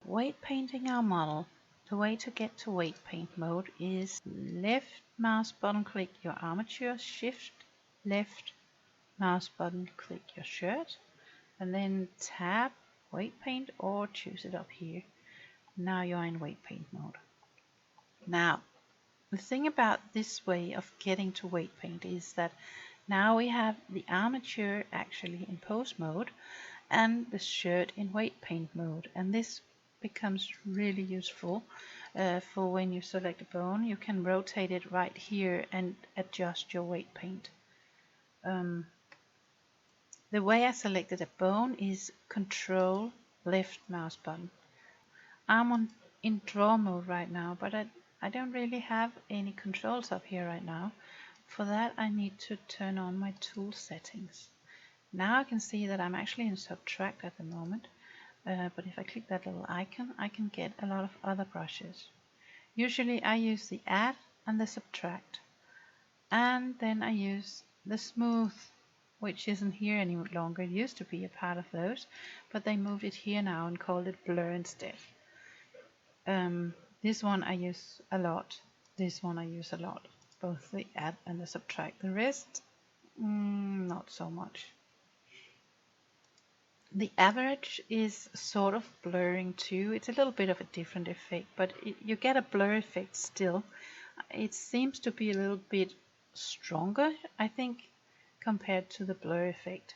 weight painting our model, the way to get to weight paint mode is left mouse button click your armature, shift left mouse button click your shirt, and then tab weight paint or choose it up here. Now you're in weight paint mode. Now the thing about this way of getting to weight paint is that now we have the armature actually in pose mode and the shirt in weight paint mode, and this becomes really useful for when you select a bone. You can rotate it right here and adjust your weight paint. The way I selected a bone is Ctrl left mouse button. I'm in draw mode right now, but I don't really have any controls up here right now. For that I need to turn on my tool settings. Now I can see that I'm actually in subtract at the moment, but if I click that little icon I can get a lot of other brushes. Usually I use the add and the subtract, and then I use the smooth, which isn't here any longer. It used to be a part of those, but they moved it here now and called it blur instead. This one I use a lot, this one I use a lot, both the add and the subtract. The rest, not so much. The average is sort of blurring too. It's a little bit of a different effect, but you get a blur effect still. It seems to be a little bit stronger, I think, compared to the blur effect.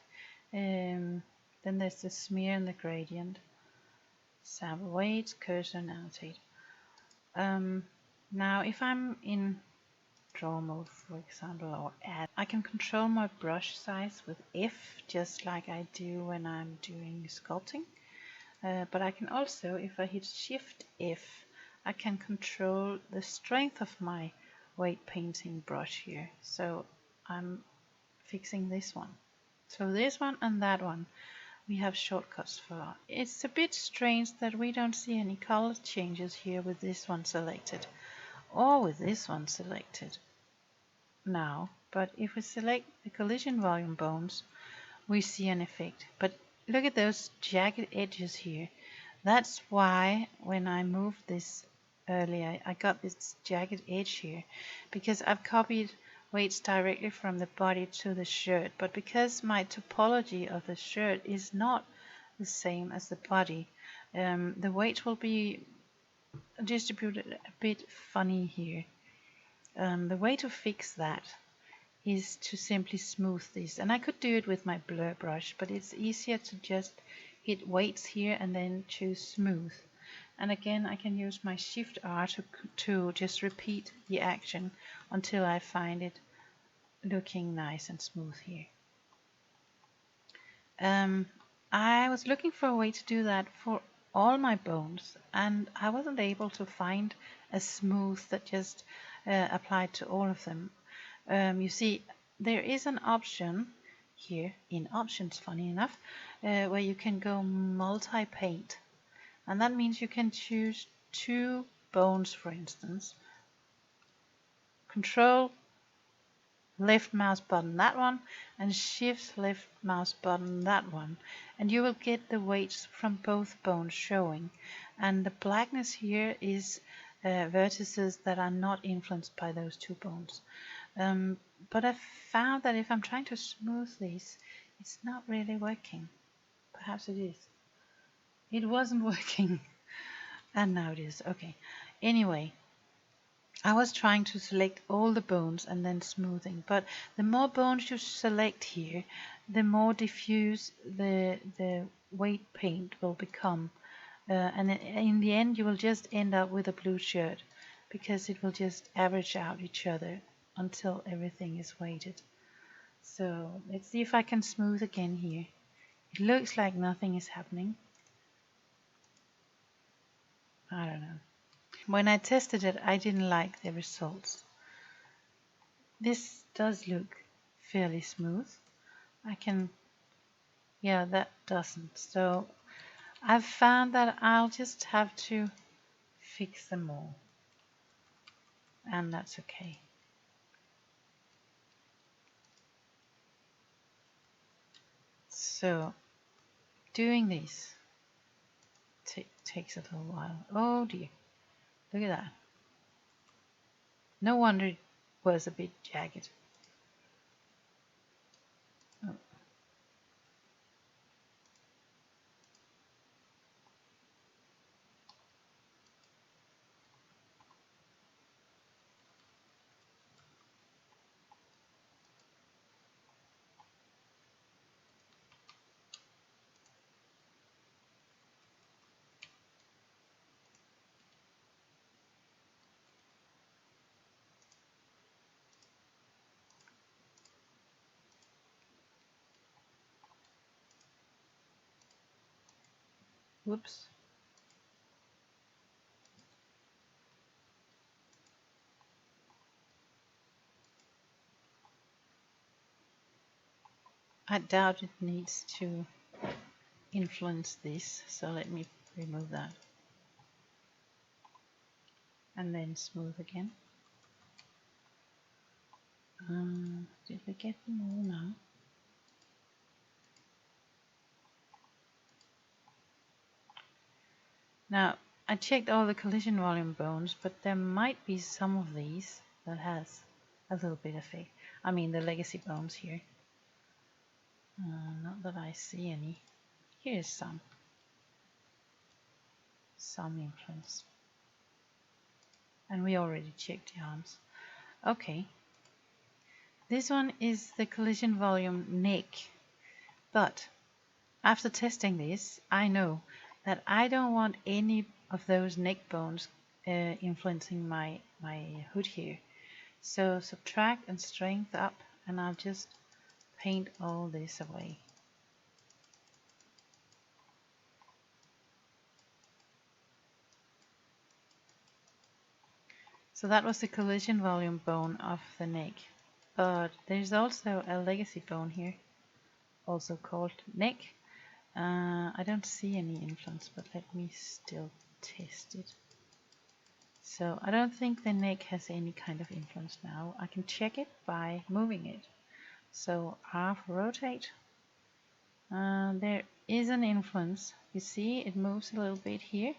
Then there's the smear and the gradient. Sample weight, cursor, and annotate. Now if I'm in draw mode, for example, or add, I can control my brush size with F, just like I do when I'm doing sculpting. But I can also, if I hit Shift F, I can control the strength of my weight painting brush here. So I'm fixing this one. So this one and that one we have shortcuts for. It's a bit strange that we don't see any color changes here with this one selected or with this one selected now, but if we select the collision volume bones we see an effect. But look at those jagged edges here. That's why when I moved this earlier I got this jagged edge here, because I've copied weights directly from the body to the shirt, but because my topology of the shirt is not the same as the body, the weight will be distributed a bit funny here. The way to fix that is to simply smooth this, and I could do it with my blur brush, but it's easier to just hit weights here and then choose smooth. And again I can use my Shift R to just repeat the action until I find it looking nice and smooth here. I was looking for a way to do that for all my bones, and I wasn't able to find a smooth that just applied to all of them. You see, there is an option here in options, funny enough, where you can go multi-paint, and that means you can choose two bones, for instance. Control left mouse button that one and shift left mouse button that one, and you will get the weights from both bones showing, and the blackness here is vertices that are not influenced by those two bones. But I found that if I'm trying to smooth these, it's not really working. Perhaps it is. It wasn't working and now it is. Okay, anyway, I was trying to select all the bones and then smoothing, but the more bones you select here, the more diffuse the weight paint will become, and in the end you will just end up with a blue shirt, because it will just average out each other until everything is weighted. So let's see if I can smooth again here. It looks like nothing is happening. I don't know. When I tested it, I didn't like the results. This does look fairly smooth. I can, yeah, that doesn't. So I've found that I'll just have to fix them all, and that's okay. So doing this, takes a little while. Oh dear, look at that. No wonder it was a bit jagged. Oh. Whoops. I doubt it needs to influence this, so let me remove that. And then smooth again. Did we get them all now? Now, I checked all the collision volume bones, but there might be some of these that has a little bit of effect. I mean the legacy bones here. Not that I see any. Here's some influence. And we already checked the arms. Okay. This one is the collision volume neck. But after testing this, I know that I don't want any of those neck bones influencing my hood here. So subtract and strength up, and I'll just paint all this away. So that was the collision volume bone of the neck. But there's also a legacy bone here, also called neck. I don't see any influence, but let me still test it. So I don't think the neck has any kind of influence now. I can check it by moving it. So half rotate. There is an influence. You see it moves a little bit here,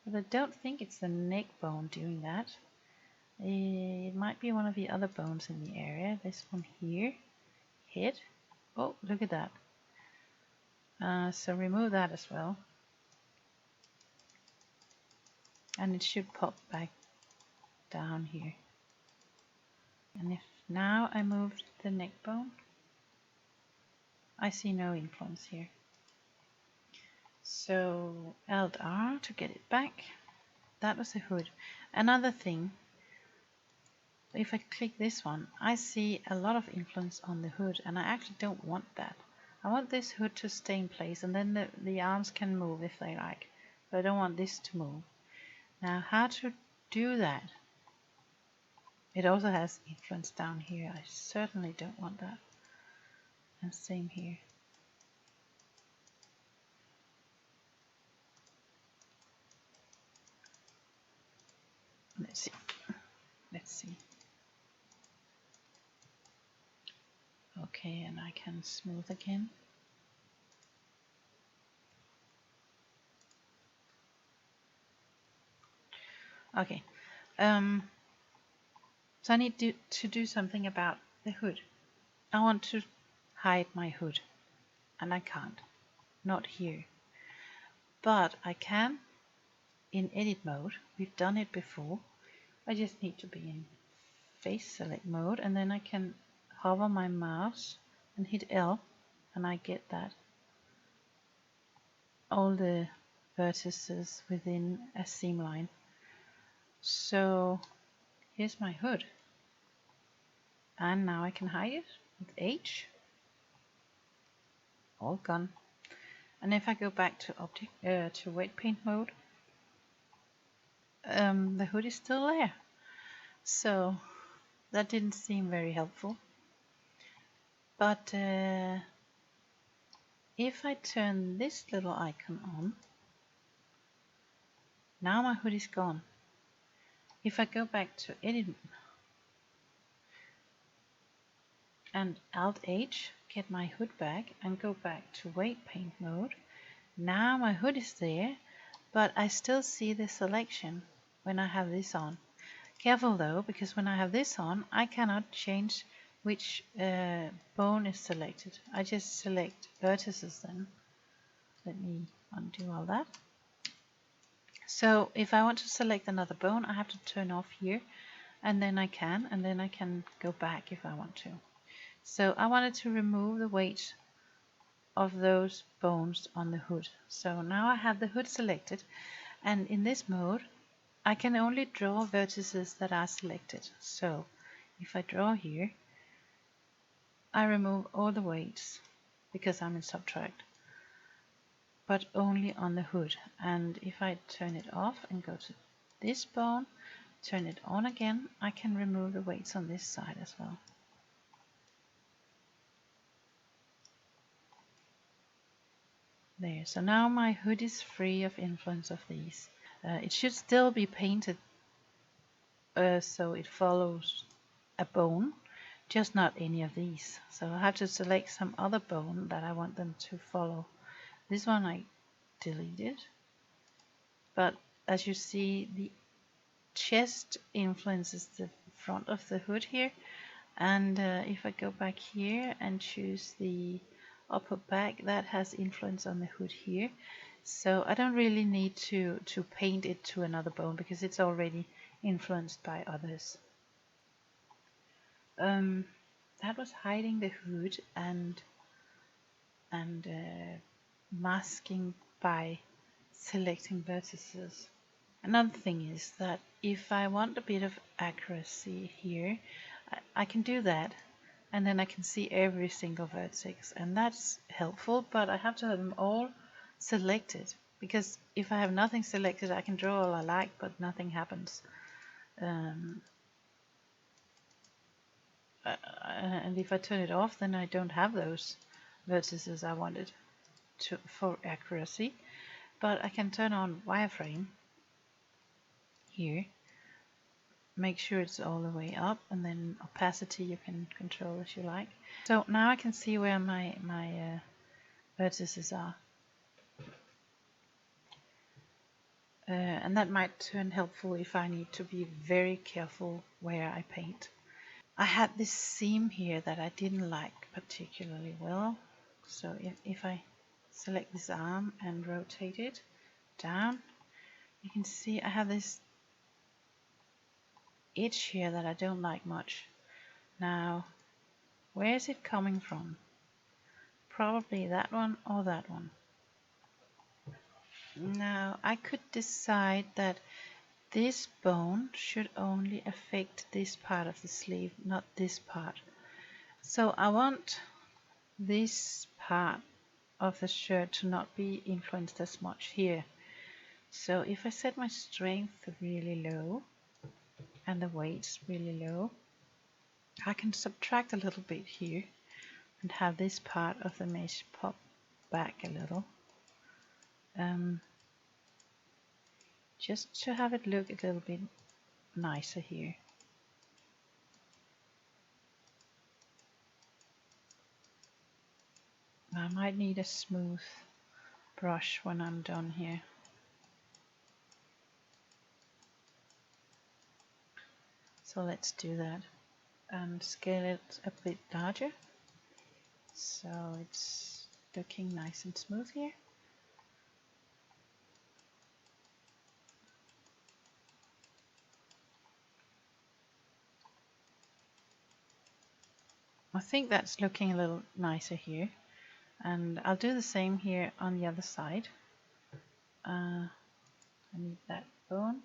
but I don't think it's the neck bone doing that. It might be one of the other bones in the area. This one here, head. Oh, look at that. So remove that as well. And it should pop back down here. And if now I moved the neck bone, I see no influence here. So Alt R to get it back. That was the hood. Another thing, if I click this one, I see a lot of influence on the hood, and I actually don't want that. I want this hood to stay in place, and then the arms can move if they like. But I don't want this to move. Now, how to do that? It also has influence down here. I certainly don't want that. And same here. Let's see. Let's see. Okay, and I can smooth again. Okay. So I need to do something about the hood. I want to hide my hood, and I can't. Not here. But I can in edit mode. We've done it before. I just need to be in face select mode, and then I can hover my mouse and hit L, and I get that all the vertices within a seam line. So here's my hood, and now I can hide it with H. All gone. And if I go back to object to weight paint mode, the hood is still there. So that didn't seem very helpful. But if I turn this little icon on, now my hood is gone. If I go back to edit and Alt H, get my hood back and go back to weight paint mode, now my hood is there, but I still see the selection when I have this on. Careful though, because when I have this on, I cannot change which bone is selected. I just select vertices then. Let me undo all that. So if I want to select another bone, I have to turn off here, and then I can go back if I want to. So I wanted to remove the weight of those bones on the hood. So now I have the hood selected, and in this mode I can only draw vertices that are selected. So if I draw here, I remove all the weights because I'm in subtract, but only on the hood. And if I turn it off and go to this bone, turn it on again, I can remove the weights on this side as well. There, so now my hood is free of influence of these. It should still be painted so it follows a bone, just not any of these. So I have to select some other bone that I want them to follow. This one I deleted, but as you see, the chest influences the front of the hood here, and if I go back here and choose the upper back, that has influence on the hood here. So I don't really need to paint it to another bone because it's already influenced by others. That was hiding the hood and masking by selecting vertices. Another thing is that if I want a bit of accuracy here, I can do that, and then I can see every single vertex, and that's helpful, but I have to have them all selected, because if I have nothing selected, I can draw all I like, but nothing happens. And if I turn it off, then I don't have those vertices I wanted for accuracy. But I can turn on wireframe here, make sure it's all the way up, and then opacity you can control as you like. So now I can see where my vertices are. And that might turn helpful if I need to be very careful where I paint. I had this seam here that I didn't like particularly well. So if I select this arm and rotate it down, you can see I have this edge here that I don't like much. Now, where is it coming from? Probably that one or that one. Now, I could decide that this bone should only affect this part of the sleeve, not this part. So I want this part of the shirt to not be influenced as much here. So if I set my strength really low and the weights really low, I can subtract a little bit here and have this part of the mesh pop back a little. Just to have it look a little bit nicer here. I might need a smooth brush when I'm done here. So let's do that and scale it a bit larger so it's looking nice and smooth here. I think that's looking a little nicer here, and I'll do the same here on the other side. I need that bone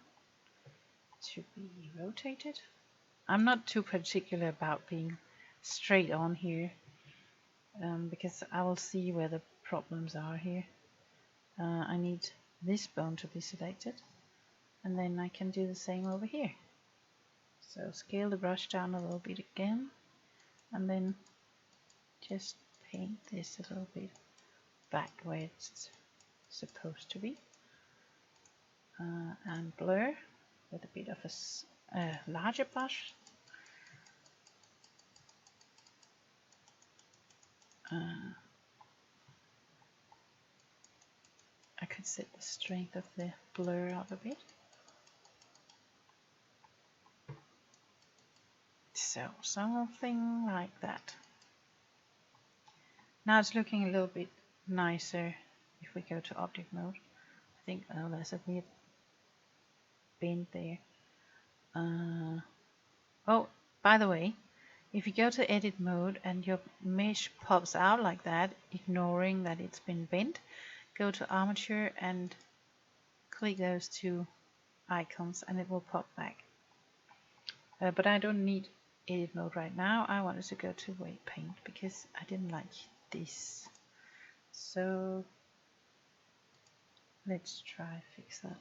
to be rotated. I'm not too particular about being straight on here because I will see where the problems are here. I need this bone to be selected, and then I can do the same over here. So scale the brush down a little bit again, and then just paint this a little bit back where it's supposed to be, and blur with a bit of a larger brush. I could set the strength of the blur up a bit. So something like that. Now it's looking a little bit nicer if we go to object mode. I think, oh, there's a weird bend there. Oh, by the way, if you go to edit mode and your mesh pops out like that, ignoring that it's been bent, go to armature and click those two icons and it will pop back. But I don't need edit mode right now. I wanted to go to Wireframe because I didn't like this. So let's try fix that.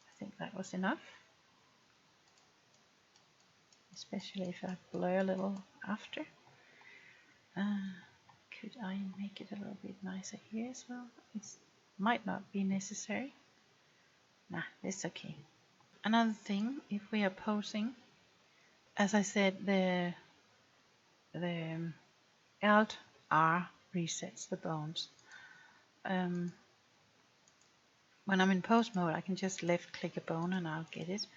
I think that was enough, especially if I blur a little after. Could I make it a little bit nicer here as well? It might not be necessary. Nah, it's okay. Another thing, if we are posing, as I said, the Alt R resets the bones. When I'm in pose mode, I can just left click a bone and I'll get it.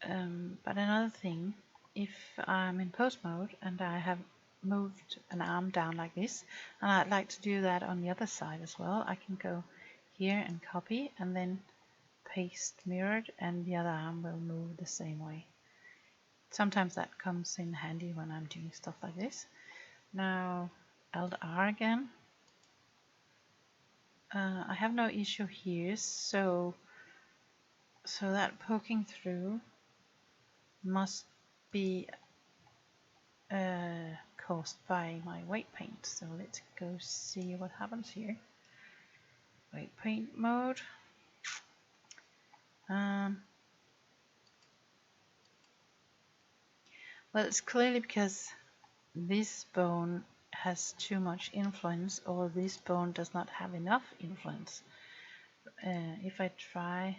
But another thing, if I'm in pose mode and I have moved an arm down like this, and I'd like to do that on the other side as well, I can go here and copy and then paste mirrored, and the other arm will move the same way. Sometimes that comes in handy when I'm doing stuff like this. Now Alt R again. I have no issue here, so that poking through must be caused by my Wireframe. So let's go see what happens here. Wireframe mode. Well, it's clearly because this bone has too much influence, or this bone does not have enough influence. If I try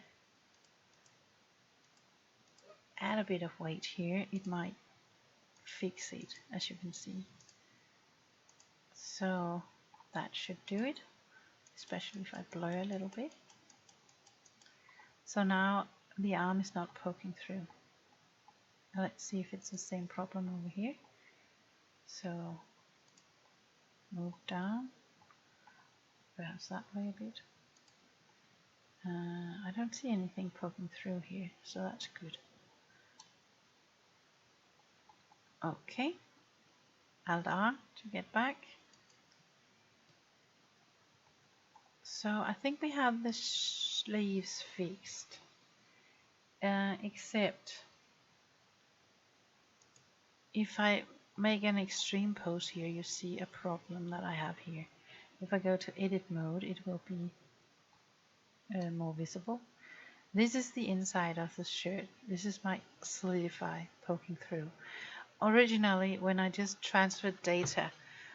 add a bit of weight here, it might fix it, as you can see. So that should do it, especially if I blur a little bit. So now the arm is not poking through. Now let's see if it's the same problem over here. So move down, perhaps that way a bit. I don't see anything poking through here, so that's good. Okay, Alt R to get back. So I think we have the sleeves fixed, except if I make an extreme pose here, you see a problem that I have here. If I go to edit mode, it will be more visible. This is the inside of the shirt. This is my Solidify poking through. Originally, when I just transferred data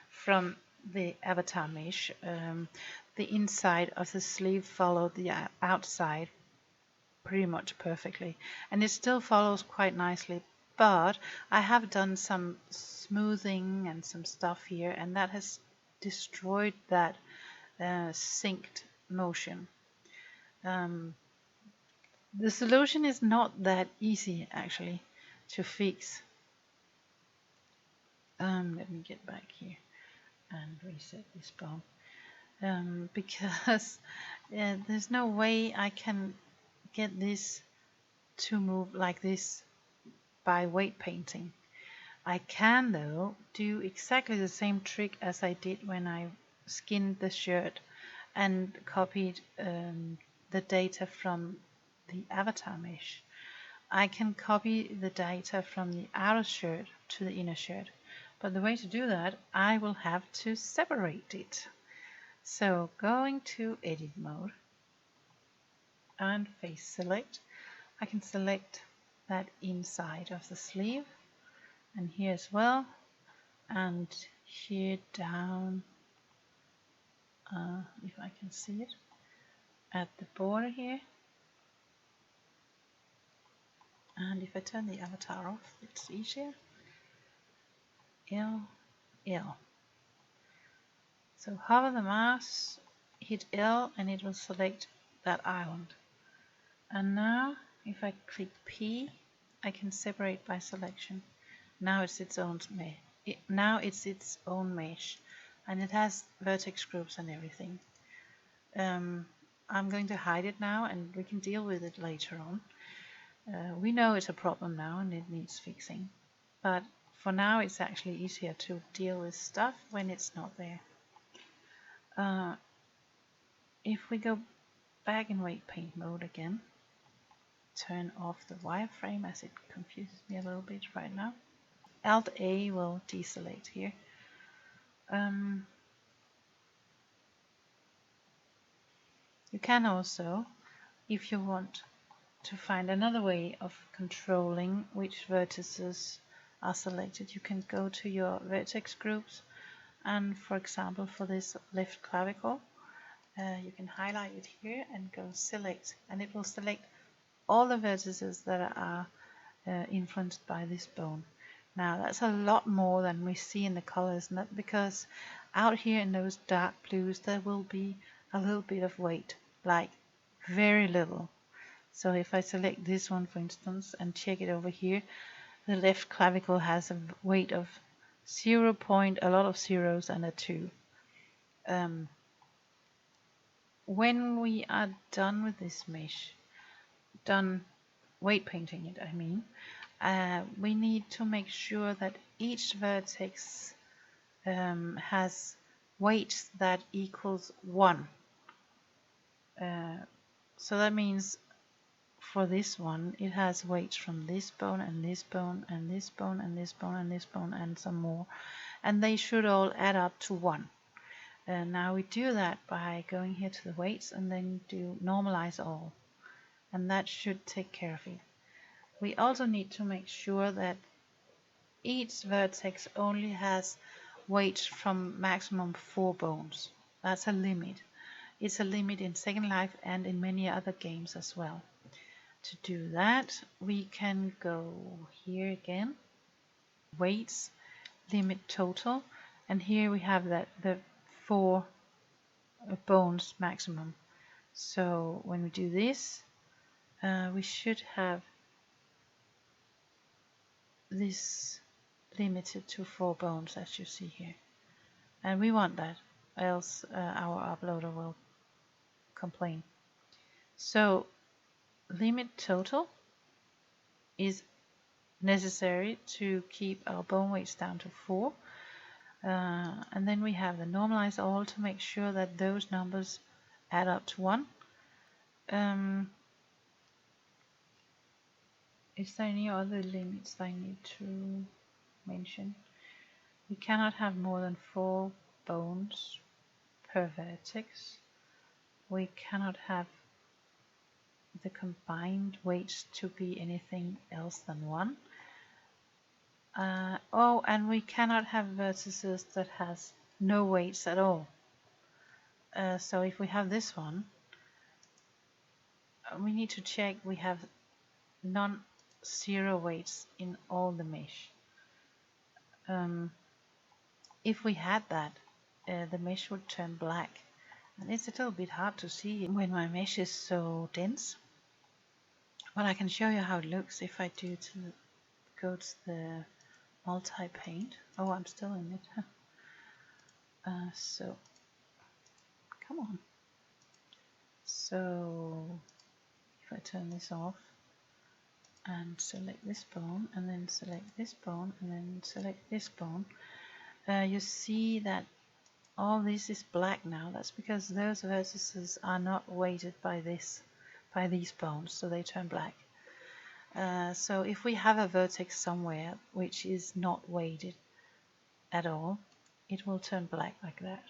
from the avatar mesh, the inside of the sleeve followed the outside pretty much perfectly, and it still follows quite nicely, but I have done some smoothing and some stuff here, and that has destroyed that synced motion. The solution is not that easy actually to fix. Let me get back here and reset this bone, because there's no way I can get this to move like this by weight painting. I can though do exactly the same trick as I did when I skinned the shirt and copied the data from the avatar mesh. I can copy the data from the outer shirt to the inner shirt, but the way to do that, I will have to separate it. So going to edit mode and face select, I can select that inside of the sleeve, and here as well, and here down, if I can see it, at the border here. And if I turn the avatar off, it's easier. L. So hover the mouse, hit L, and it will select that island. And now if I click P, I can separate by selection. Now it's its own mesh, and it has vertex groups and everything. I'm going to hide it now, and we can deal with it later on. We know it's a problem now and it needs fixing, but for now it's actually easier to deal with stuff when it's not there. If we go back in weight paint mode again, turn off the wireframe as it confuses me a little bit right now. Alt A will deselect here. You can also, if you want to find another way of controlling which vertices are selected, you can go to your vertex groups, and for example for this left clavicle, you can highlight it here and go select, and it will select all the vertices that are influenced by this bone. Now that's a lot more than we see in the colors, and that's because out here in those dark blues there will be a little bit of weight, like very little. So if I select this one for instance and check it over here, the left clavicle has a weight of 0 point, a lot of zeros, and a 2. When we are done with this mesh, done weight painting it, I mean, we need to make sure that each vertex has weights that equals 1. So that means for this one it has weights from this bone and this bone and this bone and this bone and this bone and some more, and they should all add up to 1. Now we do that by going here to the weights and then do normalize all, and that should take care of it. We also need to make sure that each vertex only has weights from maximum 4 bones. That's a limit. It's a limit in Second Life and in many other games as well. To do that, we can go here again, weights, limit total, and here we have that the 4 bones maximum. So when we do this, we should have this limited to 4 bones, as you see here, and we want that, else our uploader will complain. So limit total is necessary to keep our bone weights down to 4, and then we have the normalize all to make sure that those numbers add up to 1. Is there any other limits I need to mention? We cannot have more than 4 bones per vertex. We cannot have the combined weights to be anything else than 1. And we cannot have vertices that has no weights at all. So if we have this one, we need to check we have non-zero weights in all the mesh. If we had that, the mesh would turn black, and it's a little bit hard to see when my mesh is so dense. But I can show you how it looks if I go to the Mulit-Paint. Oh, I'm still in it. So come on. So if I turn this off and select this bone and then select this bone and then select this bone, you see that all this is black now. That's because those vertices are not weighted by these bones, so they turn black. So if we have a vertex somewhere which is not weighted at all, it will turn black like that.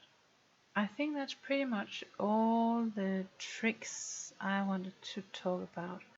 I think that's pretty much all the tricks I wanted to talk about.